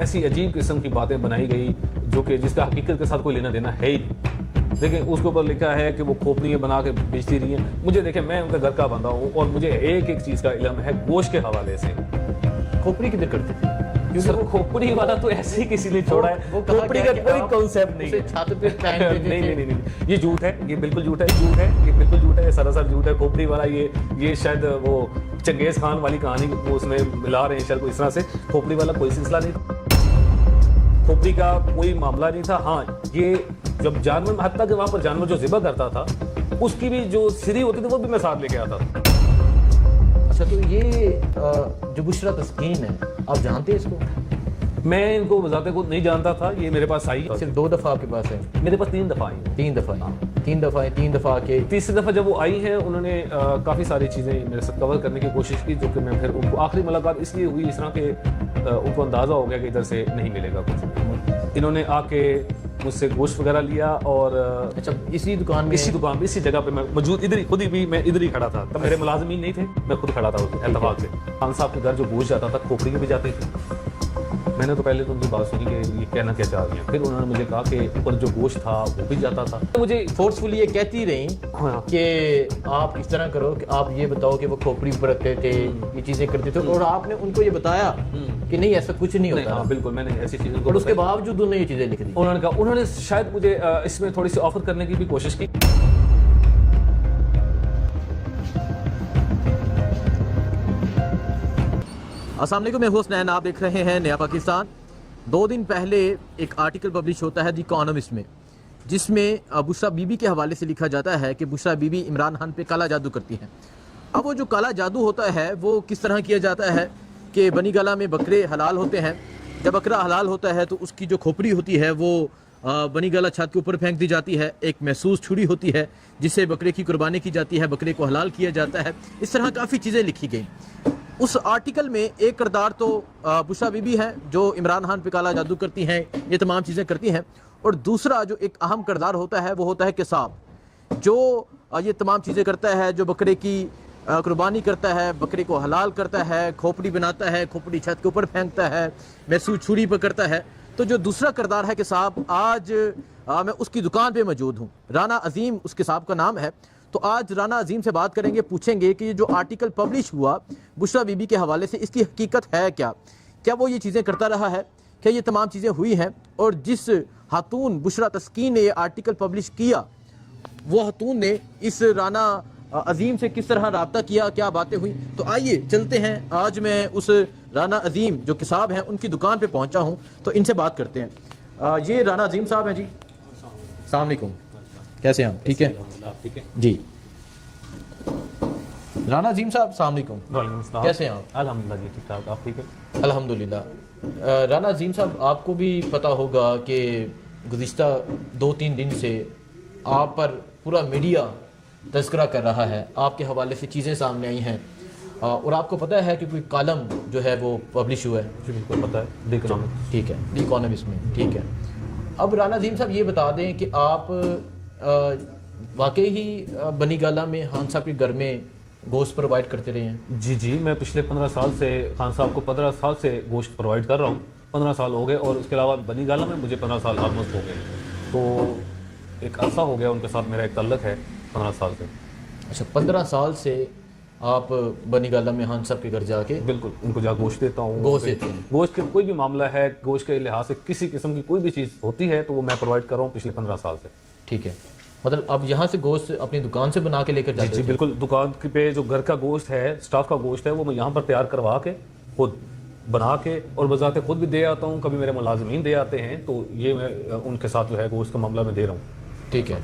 ऐसी अजीब किस्म की बातें बनाई गई जो कि जिसका हकीकत के साथ कोई लेना देना है ही नहीं। देखिए उसके ऊपर लिखा है कि वो खोपड़ी बना के बेचती रही हैं। मुझे देखें, मैं उनका घर का बंदा हूँ और मुझे एक एक चीज़ का इल्म है गोश्त के हवाले से। खोपड़ी किधर करते थे? सर खोपड़ी वाला तो ऐसे ही किसी ने छोड़ा है, वो खोपड़ी का कोई कॉन्सेप्ट नहीं है। छात्र पे नहीं, ये झूठ है, ये बिल्कुल झूठ है, ये बिल्कुल झूठ है, ये सरासर झूठ है। खोपड़ी वाला ये शायद वो चंगेज खान वाली कहानी वो उसमें मिला रहे हैं शायद इस तरह से। खोपड़ी वाला कोई सिलसिला नहीं था, खोपड़ी का कोई मामला नहीं था। हाँ, ये जब जानवर, हत्ता के वहाँ पर जानवर जो ज़िबा करता था उसकी भी जो सिरी होती थी वो भी मैं साथ लेके आता था। अच्छा, तो ये जो बुशरा तस्कीन है, आप जानते हैं इसको? मैं इनको बजाते को नहीं जानता था, ये मेरे पास आई सिर्फ 2 दफ़ा आपके पास है? मेरे पास 3 दफ़ा आई। 3 दफ़ा है। 3 दफ़ा के तीसरी दफ़ा जब वो आई हैं उन्होंने काफ़ी सारी चीज़ें मेरे साथ कवर करने की कोशिश की, जो कि मैं फिर उनको आखिरी मुलाकात इसलिए हुई इस तरह के उनको अंदाज़ा हो गया कि इधर से नहीं मिलेगा कुछ। इन्होंने आके मुझसे गोश्त वगैरह लिया और अच्छा, इसी दुकान में इसी जगह पे मैं मौजूद, इधर ही खुद ही मैं इधर ही खड़ा था। तब मेरे मुलाजिमीन नहीं थे, मैं खुद खड़ा था उस इत्तेफाक से। खान साहब के घर जो गोश्त जाता था खोपड़ी में भी जाते थे। मैंने तो पहले तो उनकी बात सुनी कि ये कहना क्या चाह रही हैं, फिर उन्होंने मुझे कहा कि ऊपर जो गोश्त था वो भी जाता था। तो मुझे फोर्सफुली ये कहती रही कि आप इस तरह करो कि आप ये बताओ कि वो खोपड़ी पर रखते थे, ये चीज़ें करते थे, और आपने उनको ये बताया कि नहीं ऐसा कुछ नहीं होता। हाँ बिल्कुल, मैंने ऐसी चीज़ों को, और उसके बावजूद उन्होंने ये चीज़ें लिख दी। उन्होंने कहा, उन्होंने शायद मुझे इसमें थोड़ी सी ऑफर करने की भी कोशिश की। अस्सलाम वालेकुम, मैं हुसनैन, आप देख रहे हैं नया पाकिस्तान। 2 दिन पहले एक आर्टिकल पब्लिश होता है द इकोनॉमिस्ट में, जिसमें बुशरा बीबी के हवाले से लिखा जाता है कि बुशरा बीबी इमरान खान पे काला जादू करती हैं। अब वो जो काला जादू होता है वो किस तरह किया जाता है कि बनी गला में बकरे हलाल होते हैं। जब बकरा हलाल होता है तो उसकी जो खोपड़ी होती है वो बनी गला छत के ऊपर फेंक दी जाती है। एक महसूस छुरी होती है जिससे बकरे की कुर्बानी की जाती है, बकरे को हलाल किया जाता है। इस तरह काफ़ी चीज़ें लिखी गई। उस आर्टिकल में एक किरदार तो बुशरा बीबी है जो इमरान खान पे काला जादू करती हैं, ये तमाम चीज़ें करती हैं, और दूसरा जो एक अहम किरदार होता है वो होता है किसाब, जो ये तमाम चीज़ें करता है, जो बकरे की कुर्बानी करता है, बकरे को हलाल करता है, खोपड़ी बनाता है, खोपड़ी छत के ऊपर फेंकता है, महसूस छुरी पर करता है। तो जो दूसरा किरदार है किसाब, आज मैं उसकी दुकान पे मौजूद हूँ। राना अजीम उस किसाब का नाम है। तो आज राना अजीम से बात करेंगे, पूछेंगे कि ये जो आर्टिकल पब्लिश हुआ बुशरा बीबी के हवाले से, इसकी हकीकत है क्या, क्या वो ये चीज़ें करता रहा है, क्या ये तमाम चीज़ें हुई हैं, और जिस खातून बुशरा तस्कीन ने ये आर्टिकल पब्लिश किया वो खातून ने इस राना अजीम से किस तरह रब्ता किया, क्या बातें हुई। तो आइए चलते हैं, आज मैं उस राना अजीम जो किसाब हैं उनकी दुकान पे पहुंचा हूं, तो इनसे बात करते हैं। ये राना अजीम साहब हैं जी, अस्सलाम वालेकुम, कैसे हैं आप? ठीक है, ठीक है जी। राना अजीम साहब अस्सलाम वालेकुम, कैसे हैं आप? अल्हम्दुलिल्लाह जी, ठीक ठाक, आप ठीक है? अल्हम्दुलिल्लाह। राना अजीम साहब, आपको भी पता होगा कि गुज़िश्ता 2-3 दिन से आप पर पूरा मीडिया तज़किरा कर रहा है, आपके हवाले से चीज़ें सामने आई हैं, और आपको पता है कि कोई कॉलम जो है वो पब्लिश हुआ है। जी बिल्कुल पता है, द इकोनॉमिस्ट। ठीक है, द इकोनॉमिस्ट में, ठीक है। अब राना अजीम साहब ये बता दें कि आप वाकई ही बनी गाला में खान साहब के घर में गोश्त प्रोवाइड करते रहे हैं? जी, मैं पिछले 15 साल से खान साहब को 15 साल से गोश्त प्रोवाइड कर रहा हूँ। 15 साल हो गए, और उसके अलावा बनी गाला में मुझे 15 साल ऑलमोस्ट हो गए। तो एक अरसा हो गया उनके साथ मेरा एक ताल्लुक है 15 साल से। अच्छा, 15 साल से आप बनी गाला में खान साहब के घर जाके? बिल्कुल, उनको जा गोश्त देता हूँ। गोश्त देते हैं? गोश्त के कोई भी मामला है, गोश्त के लिहाज से किसी किस्म की कोई भी चीज़ होती है तो वो मैं प्रोवाइड कर रहा हूँ पिछले 15 साल से। ठीक है, मतलब अब यहाँ से गोश्त अपनी दुकान से बना के लेकर जाते हैं? जी बिल्कुल, दुकान पे जो घर का गोश्त है, स्टाफ का गोश्त है, वो मैं यहाँ पर तैयार करवा के खुद बना के और बजाते खुद भी दे आता हूँ। कभी मेरे मुलाजिमीन दे आते हैं, तो ये मैं उनके साथ जो है गोश्त का मामला मैं दे रहा हूँ। ठीक है।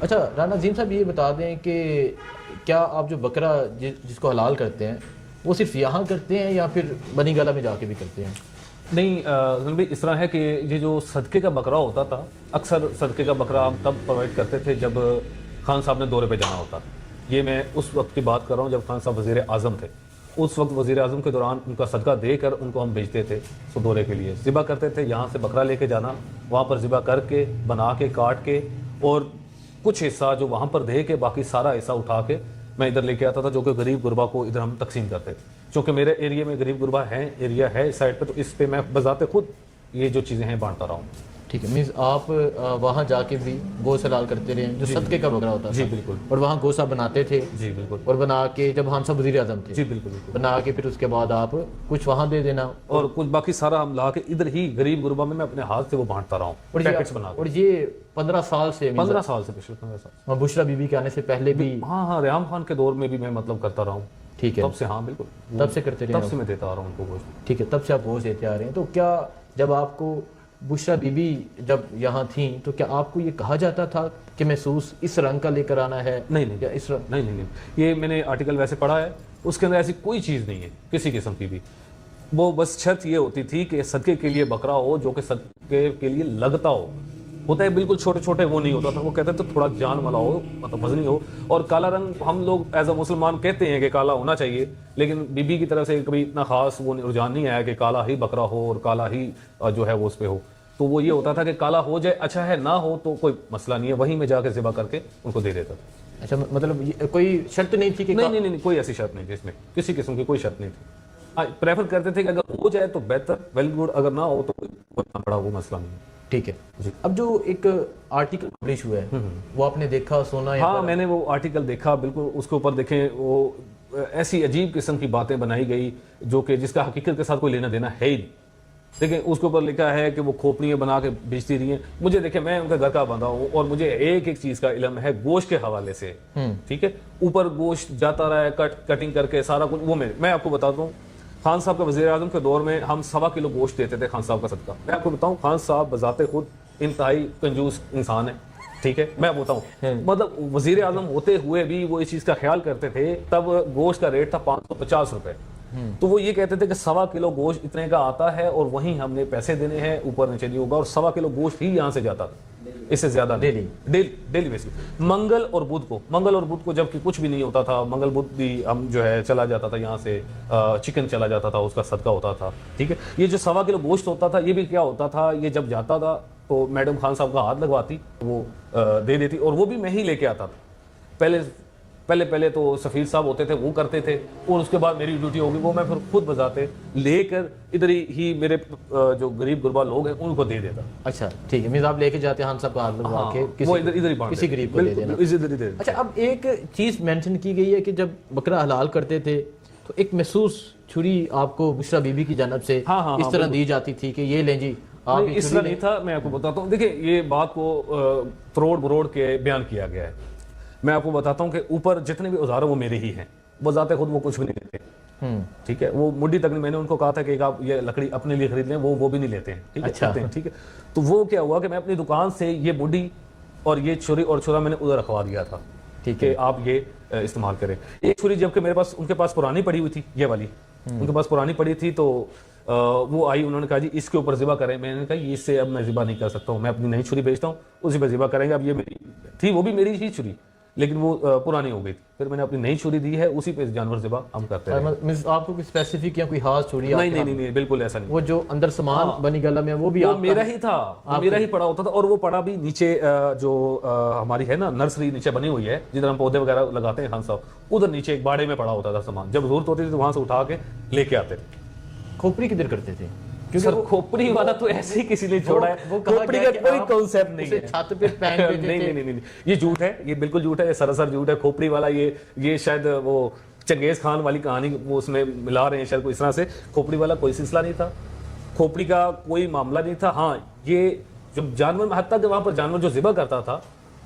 अच्छा राना अजीम साहब, ये बता दें कि क्या आप जो बकरा जिसको हलाल करते हैं वो सिर्फ यहाँ करते हैं या फिर बनी गाला में जाके भी करते हैं? नहीं, इस तरह है कि ये जो सदक़े का बकरा होता था, अक्सर सदक़े का बकरा हम तब प्रोवाइड करते थे जब खान साहब ने दौरे पे जाना होता। ये मैं उस वक्त की बात कर रहा हूँ जब खान साहब वज़ीर आज़म थे। उस वक्त वज़ीर आज़म के दौरान उनका सदका देकर उनको हम भेजते थे सो दौरे के लिए। ज़िबा करते थे, यहाँ से बकरा लेके जाना, वहाँ पर ज़िबा करके बना के काट के और कुछ हिस्सा जो वहाँ पर दे के बाकी सारा हिस्सा उठा के मैं इधर लेके आता था, जो कि गरीब गुरबा को इधर हम तकसीम करते थे। क्योंकि मेरे एरिया में गरीब गुरबा है, एरिया है इस साइड पे, तो इस पे मैं बजाते खुद ये जो चीज़ें हैं बांटता रहा हूँ। ठीक है, मीन्स आप वहाँ जाके भी गोश्त हलाल करते रहे जो सदके का बकरा होता था। जी बिल्कुल। और वहाँ गोश्त आप बनाते थे। जी बिल्कुल। और बना के जब हम सब वज़ीर आज़म थे। जी बिल्कुल बिल्कुल। बना के फिर उसके बाद आप कुछ वहाँ दे देना और कुछ बाकी सारा हम ला के इधर ही गरीब गुरबा में मैं अपने हाथ से वो बांटता रहा हूँ, पैकेट्स बना के। और ये 15 साल से 15 साल से, पिछले 15 साल। बुशरा बीबी के आने से पहले भी? हाँ हाँ, रेहाम खान के दौर में भी मैं मतलब करता रहा हूँ। ठीक है, तब से, हाँ बिल्कुल तब से करते रहे, तब से मैं देता आ रहा हूँ उनको गोश्त। ठीक है, तब से आप गोश्त देते आ रहे हैं। तो क्या जब आपको बुशरा बीबी जब यहाँ थी तो क्या आपको ये कहा जाता था कि महसूस इस रंग का लेकर आना है? नहीं नहीं, या इस रंग? नहीं, ये मैंने आर्टिकल वैसे पढ़ा है, उसके अंदर ऐसी कोई चीज़ नहीं है किसी किस्म की भी। वो बस शर्त ये होती थी कि सदके के लिए बकरा हो जो कि सदके के लिए लगता हो। होता है बिल्कुल छोटे छोटे, वो नहीं होता था। वो कहते थे थोड़ा जान वाला हो, मतलब वजनी हो। और काला रंग हम लोग एज अ मुसलमान कहते हैं कि काला होना चाहिए, लेकिन बीबी की तरफ से कभी इतना खास वो रुझान नहीं आया कि काला ही बकरा हो और काला ही जो है वो उस पर हो। तो वो ये होता था कि काला हो जाए अच्छा है, ना हो तो कोई मसला नहीं है, वहीं में जाके ज़िबा करके उनको दे देता था। अच्छा, मतलब कोई शर्त नहीं थी कि नहीं, कोई ऐसी शर्त नहीं थी इसमें, किसी किस्म की कोई शर्त नहीं थी। प्रेफर करते थे कि अगर हो जाए तो बेहतर, वेल गुड, अगर ना हो तो कोई इतना बड़ा वो मसला नहीं है। ठीक है जी। अब जो एक आर्टिकल पब्लिश हुआ है वो आपने देखा, सुना? हाँ, मैंने वो आर्टिकल देखा, बिल्कुल। उसके ऊपर देखें वो ऐसी अजीब किस्म की बातें बनाई गई जो कि जिसका हकीकत के साथ कोई लेना देना है ही नहीं। देखिए उसके ऊपर लिखा है कि वो खोपड़ियाँ बना के बेचती रही हैं। मुझे देखें, मैं उनका घर का बंदा हूँ और मुझे एक एक चीज़ का इल्म है गोश्त के हवाले से। ठीक है, ऊपर गोश्त जाता रहा है कटिंग करके सारा कुछ। वो मैं आपको बताता हूँ, खान साहब का वज़ीर आज़म के दौर में हम 1.25 किलो गोश्त देते थे खान साहब का सदका। मैं आपको बताऊँ, खान साहब बजाते खुद इंतहाई कंजूस इंसान है। ठीक है, मैं बताऊँ, मतलब वज़ीर आज़म होते हुए भी वो इस चीज़ का ख्याल करते थे। तब गोश्त का रेट था 550 रुपये। तो वो ये कहते थे कि 1.25 किलो गोश्त इतने का आता है और वहीं हमने पैसे देने हैं, ऊपर नीचे नहीं होगा। और 1.25 किलो गोश्त ही यहाँ से जाता था, इससे ज्यादा डेली बेसिस। मंगल और बुध को जबकि कुछ भी नहीं होता था, मंगल बुध भी हम जो है चला जाता था यहाँ से, चिकन चला जाता था, उसका सदका होता था। ठीक है, ये जो 1.25 किलो गोश्त होता था, ये भी क्या होता था, ये जब जाता था तो मैडम खान साहब का हाथ लगवाती, वो दे देती, और वो भी मैं ही लेके आता था। पहले तो सफ़ीर साहब होते थे, वो करते थे, और उसके बाद मेरी ड्यूटी होगी, वो मैं फिर खुद बजाते लेकर इधर ही मेरे जो गरीब गुरबा लोग हैं उनको दे देता। अच्छा, ठीक है, मींस आप लेके जाते हैं, हम सबका हाथ लगवा के वो इधर ही किसी गरीब को दे देना। इधर। अच्छा, अब एक चीज़ मेंशन की गई है कि जब बकरा हलाल करते थे तो एक महसूस छुरी आपको बुशरा बीबी की जानब से इस तरह दी जाती थी कि ये लें जी आप। इस तरह नहीं था, मैं आपको बताता हूँ। देखिए, ये बात को तरोड़ बरोड़ के बयान किया गया है। मैं आपको बताता हूँ कि ऊपर जितने भी औजार वो मेरे ही हैं, वो जाते खुद वो कुछ भी नहीं लेते। ठीक है, वो मुड्डी तक नहीं। मैंने उनको कहा था कि आप ये लकड़ी अपने लिए खरीद लें, वो भी नहीं लेते हैं। ठीक है, अच्छा। ठीक है। तो वो क्या हुआ कि मैं अपनी दुकान से ये मुड्डी और ये छुरी और छुरा मैंने उधर रखवा दिया था। ठीक है, आप ये इस्तेमाल करें। एक छुरी जबकि मेरे पास, उनके पास पुरानी पड़ी हुई थी, ये वाली उनके पास पुरानी पड़ी थी, तो वो आई, उन्होंने कहा जी इसके ऊपर ज़िबा करें। मैंने कहा इससे अब मैं ज़िबा नहीं कर सकता हूँ, मैं अपनी नई छुरी बेचता हूँ, उसी पर ज़िबा करेंगे। अब ये मेरी थी, वो भी मेरी ही छुरी, लेकिन वो पुरानी हो गई थी। फिर मैंने अपनी नई छुरी दी है, उसी पे जानवर ज़िबा हम करते हैं। आपको कोई स्पेसिफिक या कोई खास छुरी? नहीं, बिल्कुल ऐसा नहीं। वो जो अंदर सामान बनी गला में वो भी मेरा ही था, मेरा ही पड़ा होता था। और वो पड़ा भी नीचे, जो हमारी है ना नर्सरी नीचे बनी हुई है, जिधर हम पौधे वगैरह लगाते हैं खान साहब, उधर नीचे एक बाड़े में पड़ा होता था सामान। जब जरूरत होती थी तो वहां से उठा के लेके आते थे। खोपड़ी किधर करते थे? क्योंकि खोपड़ी वाला तो ऐसे ही किसी ने छोड़ा है, वो खोपड़ी का कोई कॉन्सेप्ट नहीं है। छत पे पहन देते थे। नहीं, ये झूठ है, ये बिल्कुल झूठ है, ये सरासर झूठ है। खोपड़ी वाला ये शायद वो चंगेज खान वाली कहानी वो उसमें मिला रहे हैं शायद, कोई इस तरह से। खोपड़ी वाला कोई सिलसिला नहीं था, खोपड़ी का कोई मामला नहीं था। हाँ, ये जब जानवर, हत्ता कि वहां पर जानवर जो ज़िबा करता था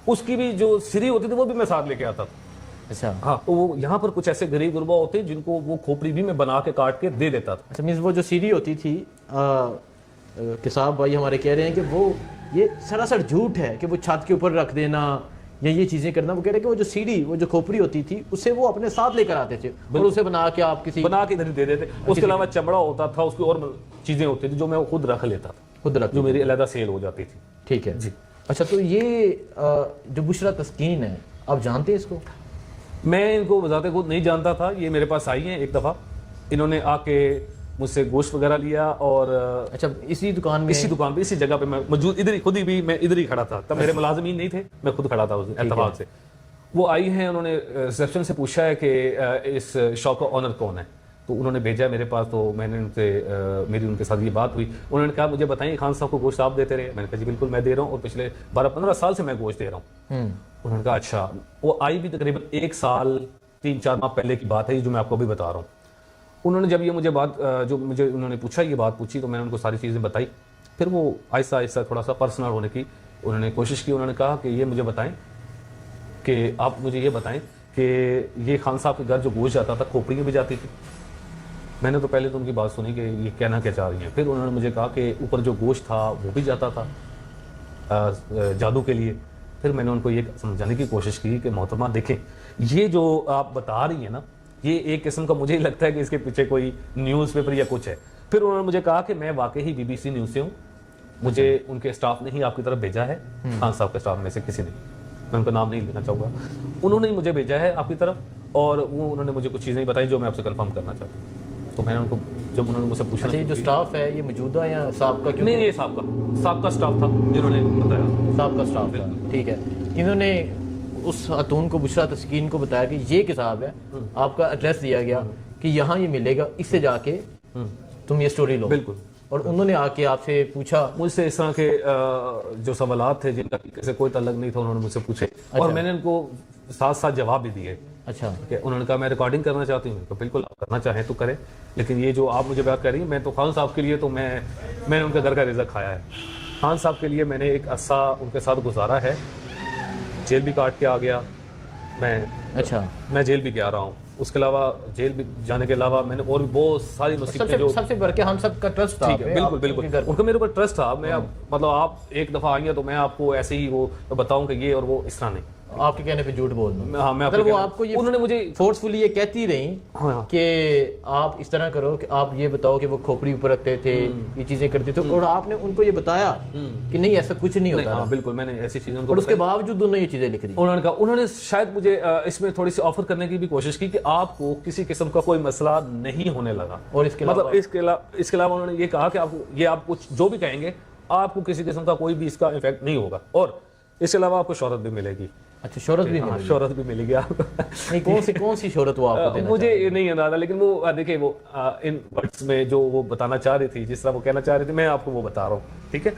उसकी भी जो सिरी होती थी वो भी मैं साथ लेके आता था। अच्छा, हाँ, तो वो यहाँ पर कुछ ऐसे गरीब गुरबा होते हैं जिनको वो खोपड़ी भी मैं बना के काट के दे देता था। अच्छा, मीन्स वो जो सीढ़ी होती थी, किसाब भाई हमारे कह रहे हैं कि वो ये सरासर झूठ है कि वो छत के ऊपर रख देना या ये चीज़ें करना। वो कह रहे हैं कि वो जो सीढ़ी, वो जो खोपड़ी होती थी, उसे वो अपने साथ लेकर आते थे और उसे बना के आप किसी बना के इधर दे देते। उसके अलावा चमड़ा होता था, उसकी और चीज़ें होती थी जो मैं खुद रख लेता था, खुद रख, जो मेरी अलग सेल हो जाती थी। ठीक है जी। अच्छा, तो ये जो बुशरा तस्कीन है, आप जानते हैं इसको? मैं इनको बजाते खुद नहीं जानता था। ये मेरे पास आई हैं एक दफ़ा, इन्होंने आके मुझसे गोश्त वगैरह लिया। और अच्छा, इसी दुकान में, इसी जगह पे मैं मौजूद, इधर ही खुद ही भी मैं इधर ही खड़ा था। तब मेरे मुलाजिमीन नहीं थे, मैं खुद खड़ा था उस दिन एतफाक से। वो आई हैं, उन्होंने रिसेप्शन से पूछा है कि इस शॉप का ऑनर कौन है। तो उन्होंने भेजा मेरे पास, तो मैंने मेरी उनके साथ ये बात हुई। उन्होंने कहा मुझे बताइए खान साहब को गोश्त आप देते रहे? मैंने कहा जी बिल्कुल मैं दे रहा हूँ, और पिछले 12-15 साल से मैं गोश्त दे रहा हूँ। उन्होंने कहा अच्छा। वो आई भी तकरीबन 1 साल 3-4 माह पहले की बात है, जो मैं आपको अभी बता रहा हूँ। उन्होंने जब ये मुझे बात जो मुझे उन्होंने पूछा, ये बात पूछी, तो मैंने उनको सारी चीज़ें बताई। फिर वो आहिस्ता आहिस्ता थोड़ा सा पर्सनल होने की उन्होंने कोशिश की। उन्होंने कहा कि ये मुझे बताएं कि आप मुझे ये बताएं कि ये खान साहब के घर जो गोश्त जाता था, खोपड़ियाँ भी जाती थी। मैंने तो पहले तो उनकी बात सुनी कि ये कहना क्या चाह रही हैं। फिर उन्होंने मुझे कहा कि ऊपर जो गोश्त था वो भी जाता था जादू के लिए। फिर मैंने उनको ये समझाने की कोशिश की कि मोहतरमा देखें, ये जो आप बता रही हैं ना, ये एक किस्म का मुझे ही लगता है कि इसके पीछे कोई न्यूज़पेपर या कुछ है। फिर उन्होंने मुझे कहा कि मैं वाकई ही BBC न्यूज़ से हूँ, मुझे उनके स्टाफ ने ही आपकी तरफ भेजा है, खान साहब के स्टाफ में से किसी ने, मैं उनका नाम नहीं लेना चाहूँगा, उन्होंने ही मुझे भेजा है आपकी तरफ, और वो उन्होंने मुझे कुछ चीज़ें बताई जो मैं आपसे कंफर्म करना चाहता हूँ। तो मैंने उनको, जब उन्होंने मुझसे पूछा, अच्छा, ये जो स्टाफ है ये मौजूदा या साहब का? क्यों नहीं, ये साहब का स्टाफ था जिन्होंने बताया। साहब का स्टाफ था, ठीक है। इन्होंने उस खातून को, बुशरा तस्कीन को बताया कि ये किताब है, आपका एड्रेस दिया गया कि यहाँ ये मिलेगा, इससे जाके तुम ये स्टोरी लो। बिल्कुल। और उन्होंने आके आपसे पूछा? मुझसे इस तरह के जो सवालात थे जिनका किसी से कोई तल्लक नहीं था, उन्होंने मुझसे पूछे। और मैंने उनको साथ साथ जवाब भी दिए। अच्छा। उन्होंने कहा मैं रिकॉर्डिंग करना चाहती हूँ, तो बिल्कुल आप करना चाहें तो करें, लेकिन ये जो आप मुझे बात कर रही हैं, मैं तो खान साहब के लिए तो मैंने उनके घर का रिज़्क खाया है। खान साहब के लिए मैंने एक अरसा उनके साथ गुजारा है, जेल भी काट के आ गया मैं जेल भी गया रहा हूँ। उसके अलावा जेल भी जाने के अलावा मैंने और भी बहुत सारी मुसीबतें जो सबसे बढ़ के हम सब का ट्रस्ट था। बिल्कुल बिल्कुल, उनका मेरे ऊपर ट्रस्ट था। मैं मतलब आप एक दफ़ा आएंगे तो मैं आपको ऐसे ही वो बताऊं कि ये और वो इस तरह नहीं, आपके कहने पे झूठ बोल दूं। हाँ, मैं मतलब वो आपको ये उन्होंने मुझे फोर्सफुली ये कहती रही कि आप इस तरह करो कि आप ये बताओ कि वो खोपड़ी ऊपर रखते थे, ये चीजें करते थे, और आपने उनको ये बताया कि नहीं ऐसा कुछ नहीं होता। हाँ बिल्कुल, मैंने ऐसी चीजें उनको, और उसके बावजूद दोनों ये चीजें लिख दी। उन्होंने कहा, उन्होंने शायद मुझे इसमें थोड़ी सी ऑफर करने की भी कोशिश की कि आपको किसी किस्म का कोई मसला नहीं होने लगा। और इसके मतलब इसके अलावा उन्होंने ये कहा कि आप कुछ जो भी कहेंगे आपको किसी किस्म का कोई भी इसका इफेक्ट नहीं होगा, और इसके अलावा आपको शोहरत भी मिलेगी। अच्छा, शोहरत भी मिलेगी? शोहरत भी मिलेगी आपको। नहीं, कौन सी शोहरत वो आपको देना मुझे ये नहीं अंदाजा, लेकिन वो देखिए वो इन वर्ड्स में जो वो बताना चाह रही थी, जिस तरह वो कहना चाह रही थी, मैं आपको वो बता रहा हूँ, ठीक है।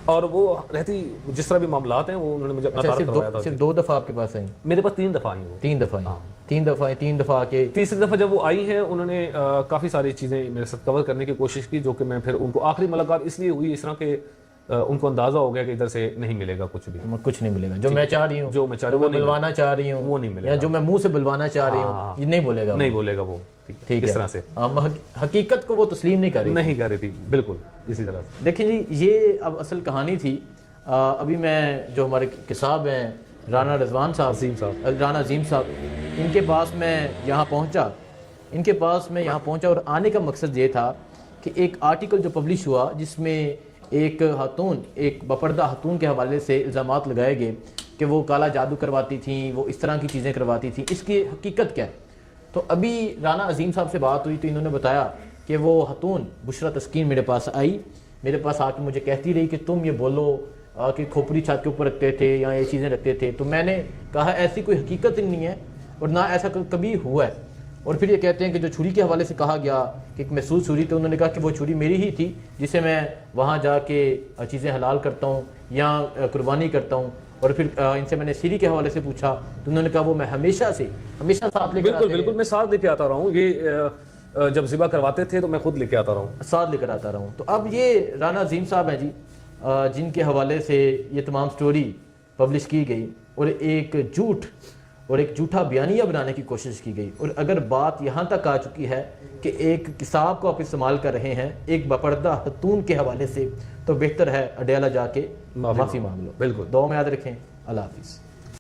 और वो रहती जिस तरह भी मामलात हैं, वो उन्होंने मुझे अपना तारफ़ करवाया था। सिर्फ 2 दफा आपके पास आई? मेरे पास 3 दफा आई वो। 3 दफा? 3 दफा आके तीसरी दफा जब वो आई है, उन्होंने काफी सारी चीजें मेरे साथ कवर करने की कोशिश की, जो कि मैं फिर उनको आखिरी मुलाकात इसलिए हुई इस तरह के उनको अंदाजा हो गया कि इधर से नहीं मिलेगा कुछ भी, कुछ नहीं मिलेगा। जो मैं चाह रही हूँ, जो मैं चाह रही हूँ, बुलवाना चाह रही हूँ, वो नहीं मिलेगा। या जो मैं मुंह से बुलवाना चाह रही हूँ, ये नहीं बोलेगा। नहीं बोलेगा वो, ठीक है, इस तरह से। हकीकत को वो तस्लीम नहीं कर रही थी, बिल्कुल इसी तरह से। देखिए जी, ये अब असल कहानी थी। अभी मैं जो हमारे किसाब हैं राना रिजवान साहब, राना अजीम साहब, इनके पास मैं यहाँ पहुँचा और आने का मकसद ये था कि एक आर्टिकल जो पब्लिश हुआ जिसमें एक खातून, एक बपर्दा खातून के हवाले से इल्ज़ामात लगाए गए कि वो काला जादू करवाती थी, वो इस तरह की चीज़ें करवाती थी, इसकी हकीकत क्या है। तो अभी राना अजीम साहब से बात हुई तो इन्होंने बताया कि वो खातून बुशरा तस्कीन मेरे पास आई, मेरे पास आके मुझे कहती रही कि तुम ये बोलो कि खोपड़ी छत के ऊपर रखते थे या ये चीज़ें रखते थे। तो मैंने कहा ऐसी कोई हकीकत ही नहीं है और ना ऐसा कभी हुआ है। और फिर ये कहते हैं कि जो छुरी के हवाले से कहा गया कि एक महसूस छुरी, तो उन्होंने कहा कि वो छुरी मेरी ही थी जिसे मैं वहाँ जाके चीज़ें हलाल करता हूँ या कुर्बानी करता हूँ। और फिर इनसे मैंने सीरी के हवाले से पूछा तो उन्होंने कहा वो मैं हमेशा साथ लेकर बिल्कुल मैं साथ लेके आता रहा हूँ। ये जब ज़िबा करवाते थे तो मैं खुद लेके आता रहा हूँ, साथ लेकर आता रहा हूँ। तो अब ये राना अजीम साहब हैं जी, जिनके हवाले से ये तमाम स्टोरी पब्लिश की गई और एक झूठा बयानिया बनाने की कोशिश की गई। और अगर बात यहाँ तक आ चुकी है कि एक किताब को आप इस्तेमाल कर रहे हैं एक बपर्दा खातून के हवाले से, तो बेहतर है अडयाला जाके माफ़ी मांग लो। बिल्कुल, दुआ में याद रखें। अल्लाह हाफिज़।